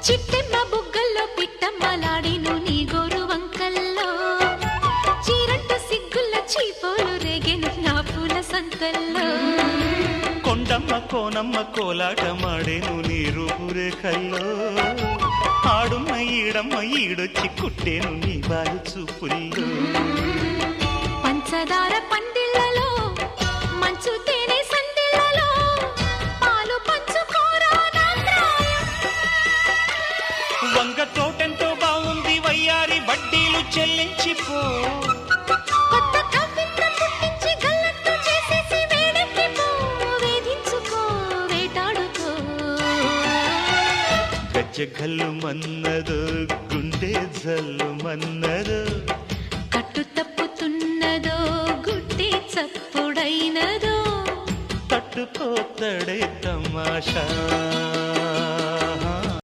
చిట్టెమ్మ బుగ్గల్లో పిట్టమ్మలాడిను నీ గోరు వంకల్లో చీరంట సిగ్గుల్ల చీపోలు రేగెను నా పూల సంతల్లో కొండమ్మ కోనమ్మ కోలాటమాడేను నీ రూపురేఖల్లో ఆడున్న ఈడమ్మ ఈడొచ్చి కుట్టేను నీ బాలు చూపుల్లో పంచదార పందిళ్ళలో మంచు తేనె సందిళ్ళలో పాలు పంచుకోరా నా ప్రాయం. వంగ తోటెంతో బాగుంది వయ్యారి వడ్డీలు చెల్లించిపో కొత్త కవిత్వం పుట్టించి గల్లంతు చేసేసి వేడెక్కిపో వేధించుకో వేటాడుకో గజ్జగల్లు మన్నదో గుండె జల్లు మన్నదో కట్టు తప్పుతున్నదో గుడ్డి చప్పుడైనదో తట్టుకోతడే తమాషా